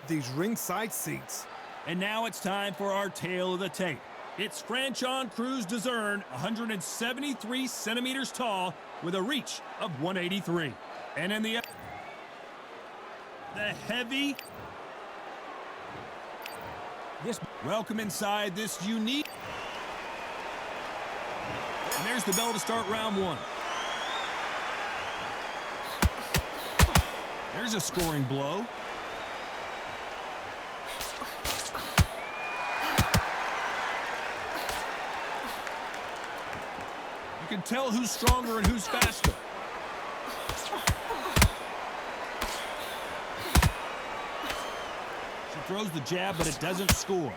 these ringside seats. And now it's time for our tale of the tape. It's Franchon Cruz-Dezurn, 173 centimeters tall, with a reach of 183. And in the heavy. Welcome inside this unique. And there's the bell to start round one. There's a scoring blow. You can tell who's stronger and who's faster. She throws the jab, but it doesn't score.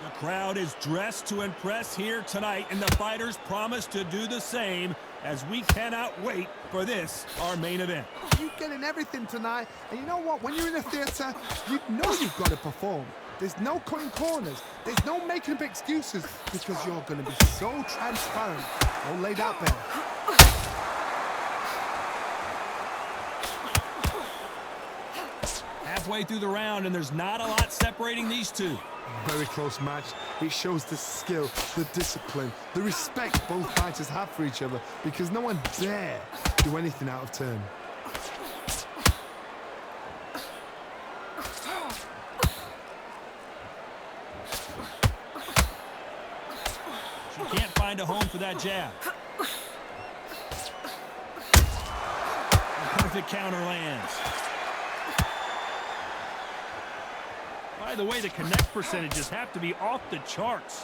The crowd is dressed to impress here tonight, and the fighters promise to do the same, as we cannot wait for this, our main event. You're getting everything tonight, and you know what? When you're in a theater, you know you've got to perform. There's no cutting corners. There's no making up excuses, because you're going to be so transparent, all laid out there. Halfway through the round, and there's not a lot separating these two. Very close match. It shows the skill, the discipline, the respect both fighters have for each other, because no one dare do anything out of turn. She can't find a home for that jab. The perfect counter lands. By the way, the connect percentages have to be off the charts.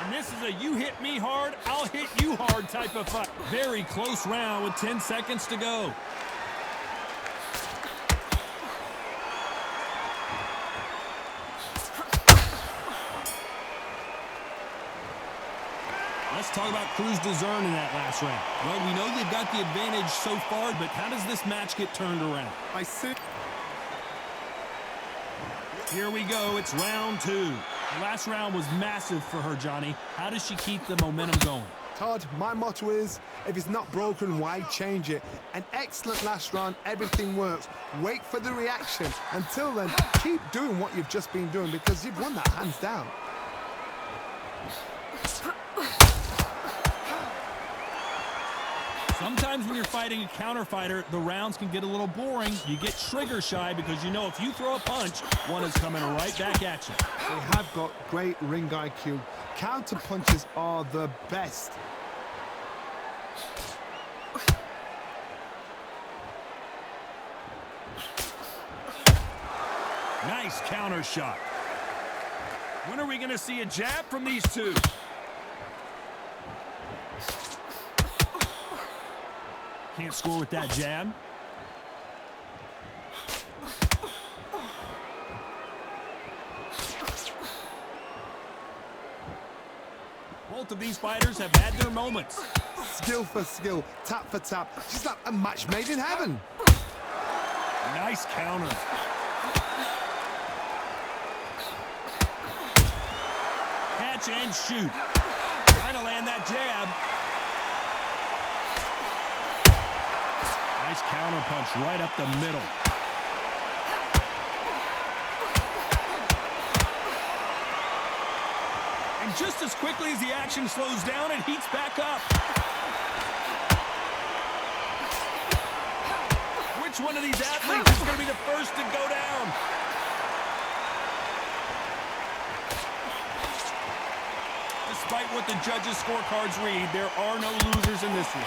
And this is a you hit me hard, I'll hit you hard type of fight. Very close round with 10 seconds to go. Let's talk about Cruz-Dezurn in that last round. Well, we know they've got the advantage so far, but how does this match get turned around? I see. Here we go. It's round two. The last round was massive for her, Johnny. How does she keep the momentum going? Todd, my motto is, if it's not broken, why change it? An excellent last round, everything works. Wait for the reaction. Until then, keep doing what you've just been doing, because you've won that hands down. Sometimes when you're fighting a counter fighter, the rounds can get a little boring. You get trigger shy because you know if you throw a punch, one is coming right back at you. They have got great ring IQ. Counter punches are the best. Nice counter shot. When are we going to see a jab from these two? Can't score with that jab. Both of these fighters have had their moments. Skill for skill, tap for tap. She's like a match made in heaven. Nice counter. Catch and shoot. Trying to land that jab. Nice counter punch right up the middle. And just as quickly as the action slows down, it heats back up. Which one of these athletes is going to be the first to go down? Despite what the judges' scorecards read, there are no losers in this one.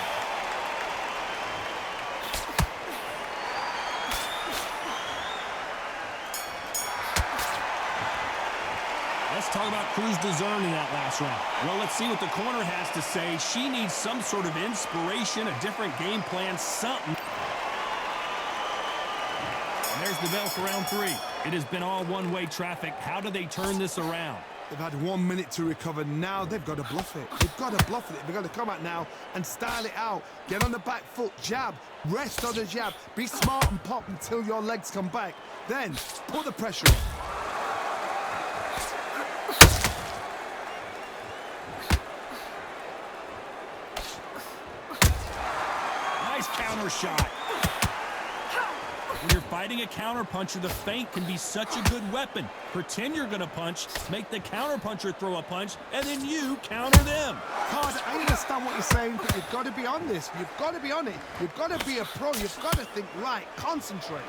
Let's talk about Cruz-Dezurn in that last round. Well, let's see what the corner has to say. She needs some sort of inspiration, a different game plan, something. And there's the bell for round three. It has been all one-way traffic. How do they turn this around? They've had 1 minute to recover. Now they've got to bluff it. They've got to bluff it. They've got to come out now and style it out. Get on the back foot, jab, rest on the jab. Be smart and pop until your legs come back. Then put the pressure on. Nice counter shot. When you're fighting a counterpuncher, the feint can be such a good weapon. Pretend you're going to punch, make the counterpuncher throw a punch, and then you counter them. Carter, I understand what you're saying, but you've got to be on this. You've got to be on it. You've got to be a pro. You've got to think right. Concentrate.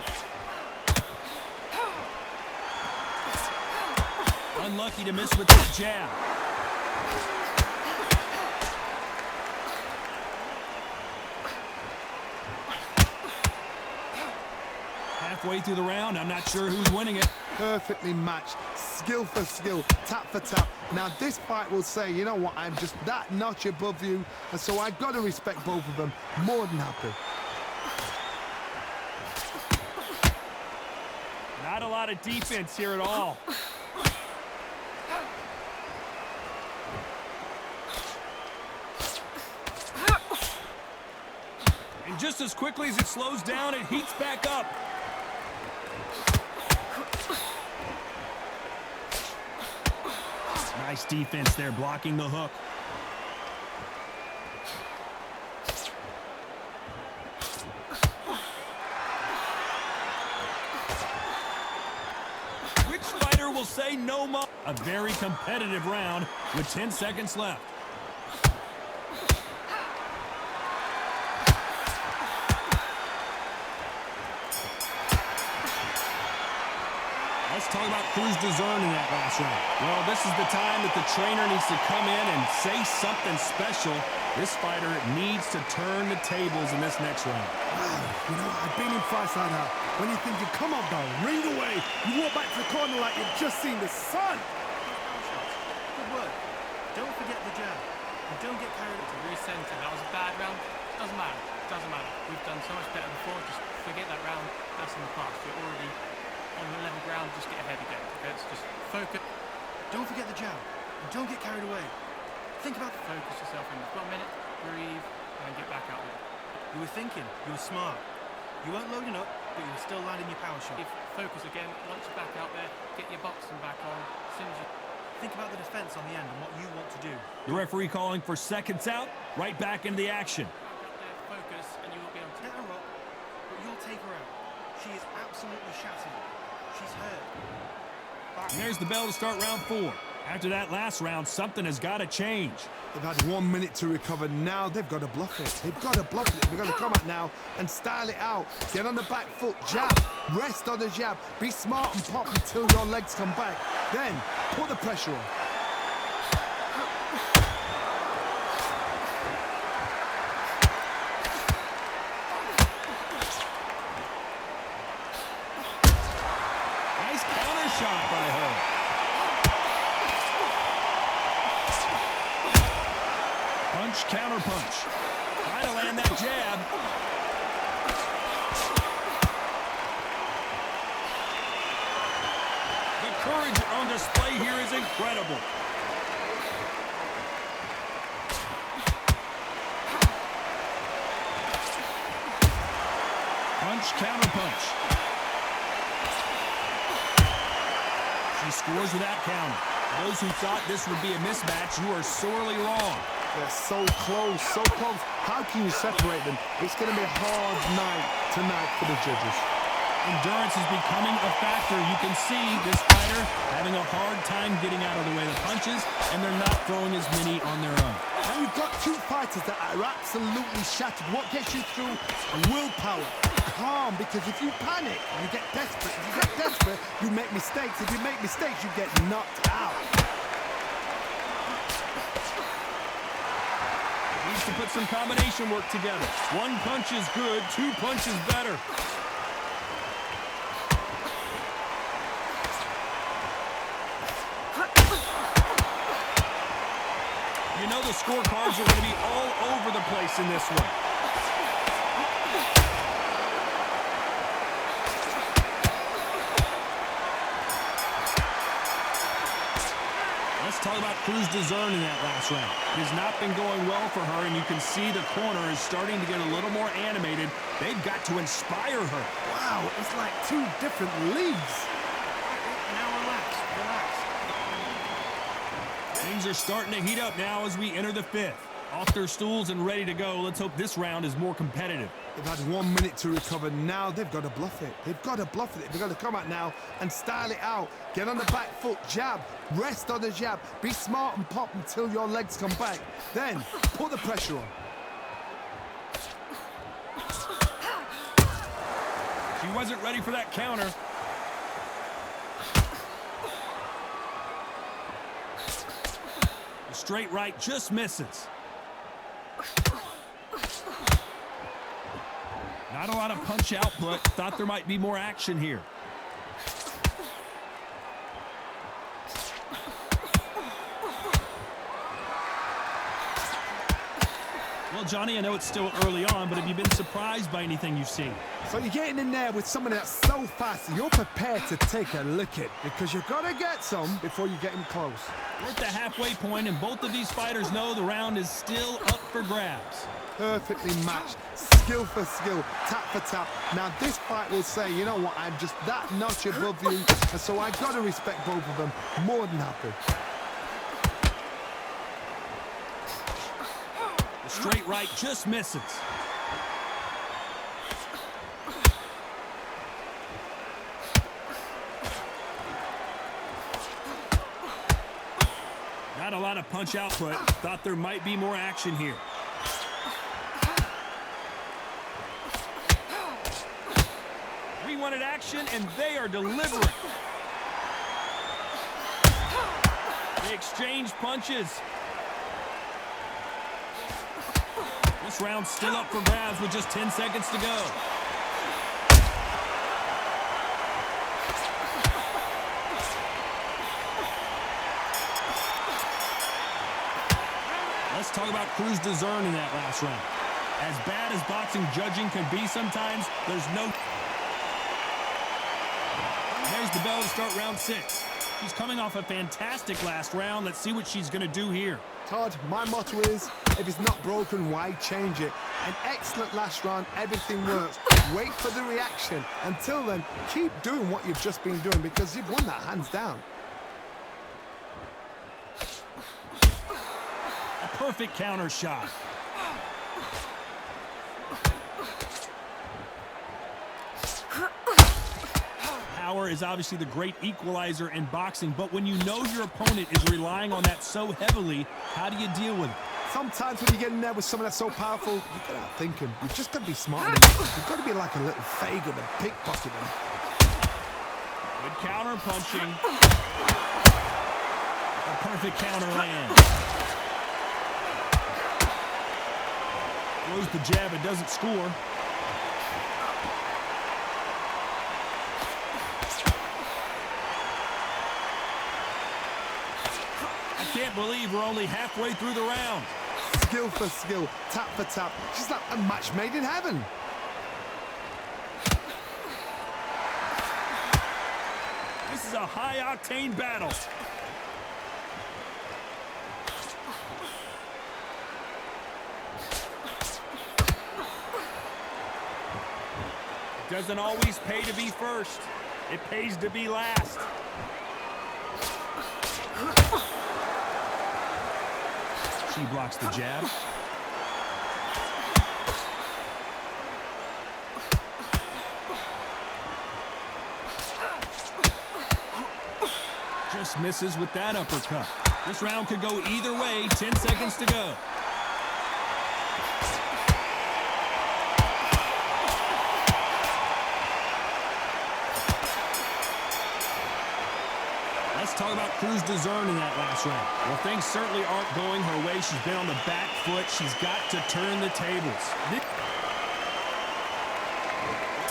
Unlucky to miss with that jab. Halfway through the round, I'm not sure who's winning it. Perfectly matched, skill for skill, tap for tap. Now this fight will say, you know what, I'm just that notch above you, and so I've got to respect both of them. More than happy. Not a lot of defense here at all. And just as quickly as it slows down, it heats back up. Nice defense there, blocking the hook. Which fighter will say no more? A very competitive round with 10 seconds left. Let's talk about Cruz Dezern in that last round. Well, this is the time that the trainer needs to come in and say something special. This fighter needs to turn the tables in this next round. Wow, you know, I've been in fights like that. When you think you come up, though, ring away. You walk back to the corner like you've just seen the sun. Good work. Don't forget the jab. And don't get carried away. To recenter. That was a bad round. Doesn't matter. Doesn't matter. We've done so much better before. Just forget that round. That's in the past. You're already on the level ground. Just get ahead again. Okay? Let's just focus. Don't forget the jab. And don't get carried away. Think about the focus yourself in. You've got a minute. Breathe. And get back out there. You were thinking. You were smart. You weren't loading up, but you were still landing your power shot. Focus again. Once you're back out there, get your boxing back on. As soon as you think about the defense on the end and what you want to do. The referee calling for seconds out. Right back into the action. Focus, and you will be able to get her up, but you'll take her out. She is absolutely shattered. She's hurt. And there's the bell to start round 4. After that last round, something has got to change. They've had 1 minute to recover. Now they've got to bluff it. They've got to bluff it. They've got to come out now and style it out. Get on the back foot, jab, rest on the jab. Be smart and pop until your legs come back. Then put the pressure on. Nice counter shot by her. Punch, counter punch. Trying to land that jab. The courage on display here is incredible. Punch, counter punch. She scores with that counter. Those who thought this would be a mismatch, you are sorely wrong. They're so close, so close. How can you separate them? It's going to be a hard night tonight for the judges. Endurance is becoming a factor. You can see this fighter having a hard time getting out of the way of the punches, and they're not throwing as many on their own. And you've got two fighters that are absolutely shattered. What gets you through? Willpower. Calm, because if you panic, you get desperate. If you get desperate, you make mistakes. If you make mistakes, you get knocked out. Needs to put some combination work together. One punch is good, 2 punches better. You know the scorecards are going to be all over the place in this one. talk about Cruz Dezern in that last round. It has not been going well for her, and you can see the corner is starting to get a little more animated. They've got to inspire her. Wow, it's like two different leagues. Now relax, relax. Things are starting to heat up now as we enter the fifth. Off their stools and ready to go. Let's hope this round is more competitive. They've had 1 minute to recover. Now they've got to bluff it. They've got to bluff it. They've got to come out now and style it out. Get on the back foot, jab, rest on the jab. Be smart and pop until your legs come back. Then put the pressure on. She wasn't ready for that counter. The straight right just misses. Not a lot of punch output. Thought there might be more action here. Well, Johnny, I know it's still early on, but have you been surprised by anything you've seen? So you're getting in there with someone that's so fast, you're prepared to take a look at, because you've got to get some before you get him close. We're at the halfway point, and both of these fighters know the round is still up for grabs. Perfectly matched, skill for skill, tap for tap. Now this fight will say, you know what, I'm just that notch above you, and so I've got to respect both of them. More than happy. The straight right just misses. Not a lot of punch output. Thought there might be more action here. We wanted action, and they are delivering. They exchange punches. This round's still up for grabs with just 10 seconds to go. Let's talk about Cruz Dezern in that last round. As bad as boxing judging can be sometimes, there's no... There's the bell to start round 6. She's coming off a fantastic last round. Let's see what she's going to do here. Todd, my motto is, if it's not broken, why change it? An excellent last round, everything works. Wait for the reaction. Until then, keep doing what you've just been doing, because you've won that hands down. A perfect counter shot. Power is obviously the great equalizer in boxing, but when you know your opponent is relying on that so heavily, how do you deal with it? Sometimes when you get in there with someone that's so powerful, you've got to outthink him. You've just got to be smart. You've got to be like a little Fagin and pickpocket him. Good counter punching. A perfect counter land. Throws the jab, it doesn't score. I can't believe we're only halfway through the round. Skill for skill, tap for tap. She's like a match made in heaven. This is a high-octane battle. It doesn't always pay to be first. It pays to be last. She blocks the jab. Just misses with that uppercut. This round could go either way. 10 seconds to go. Let's talk about Cruz Dezern in that last round. Well, things certainly aren't going her way. She's been on the back foot. She's got to turn the tables.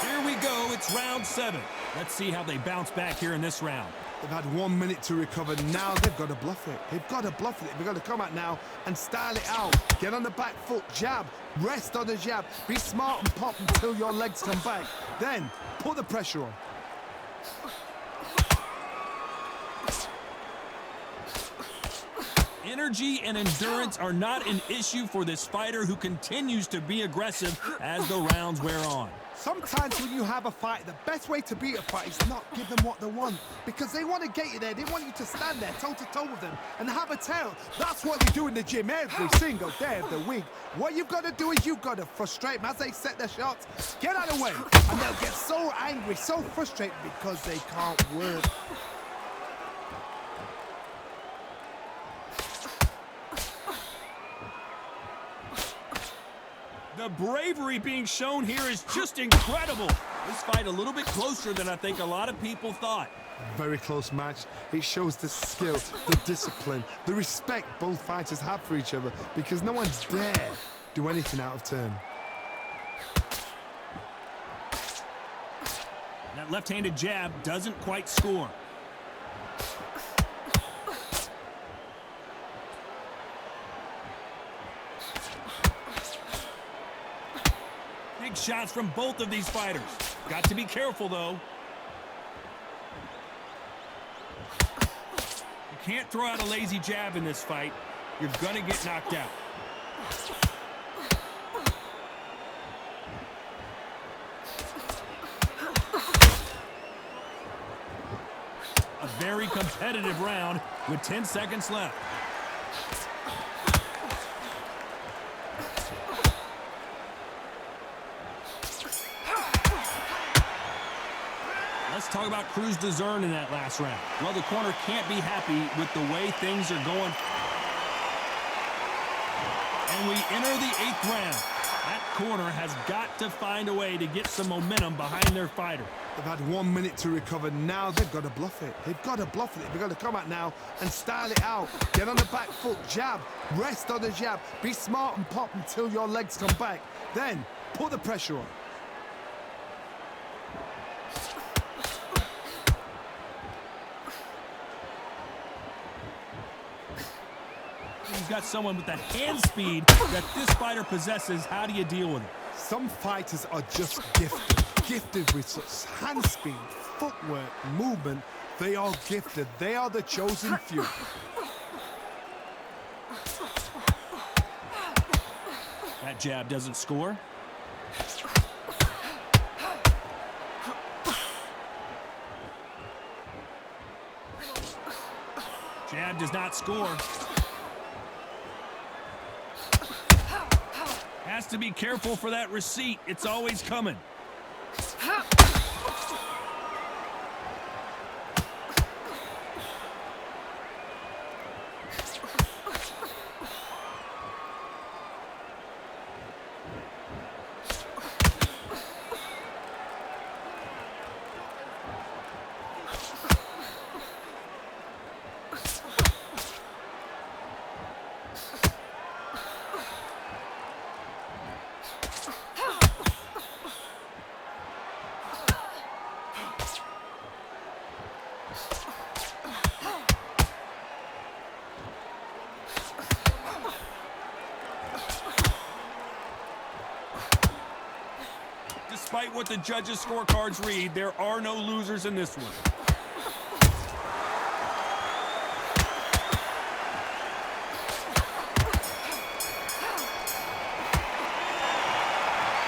Here we go. It's round 7. Let's see how they bounce back here in this round. They've had 1 minute to recover. Now they've got to bluff it. They've got to bluff it. They've got to come out now and style it out. Get on the back foot, jab, rest on the jab. Be smart and pop until your legs come back. Then put the pressure on. Energy and endurance are not an issue for this fighter who continues to be aggressive as the rounds wear on. Sometimes when you have a fight, the best way to beat a fight is not give them what they want. Because they want to get you there. They want you to stand there toe-to-toe with them and have a tail. That's what they do in the gym every single day of the week. What you've got to do is you've got to frustrate them as they set their shots. Get out of the way. And they'll get so angry, so frustrated because they can't work. The bravery being shown here is just incredible. This fight a little bit closer than I think a lot of people thought. Very close match. It shows the skill, the discipline, the respect both fighters have for each other because no one dare do anything out of turn. That left-handed jab doesn't quite score. Big shots from both of these fighters. Got to be careful, though. You can't throw out a lazy jab in this fight. You're gonna get knocked out. A very competitive round with 10 seconds left. Let's talk about Cruz Dezern in that last round. Well, the corner can't be happy with the way things are going. And we enter the 8th round. That corner has got to find a way to get some momentum behind their fighter. They've had 1 minute to recover. Now they've got to bluff it. They've got to bluff it. They've got to come out now and style it out. Get on the back foot, jab, rest on the jab. Be smart and pop until your legs come back. Then put the pressure on. He's got someone with the hand speed that this fighter possesses. How do you deal with it? Some fighters are just gifted with such hand speed, footwork, movement. They are gifted. They are the chosen few. That jab doesn't score. Jab does not score. Has to be careful for that receipt. It's always coming. Despite what the judges' scorecards read, there are no losers in this one.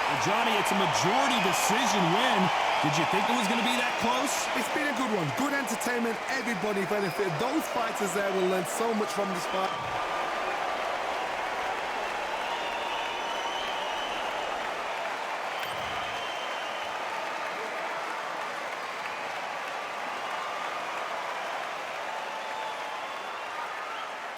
Well, Johnny, it's a majority decision win. Did you think it was going to be that close? It's been a good one. Good entertainment. Everybody benefited. Those fighters there will learn so much from this fight.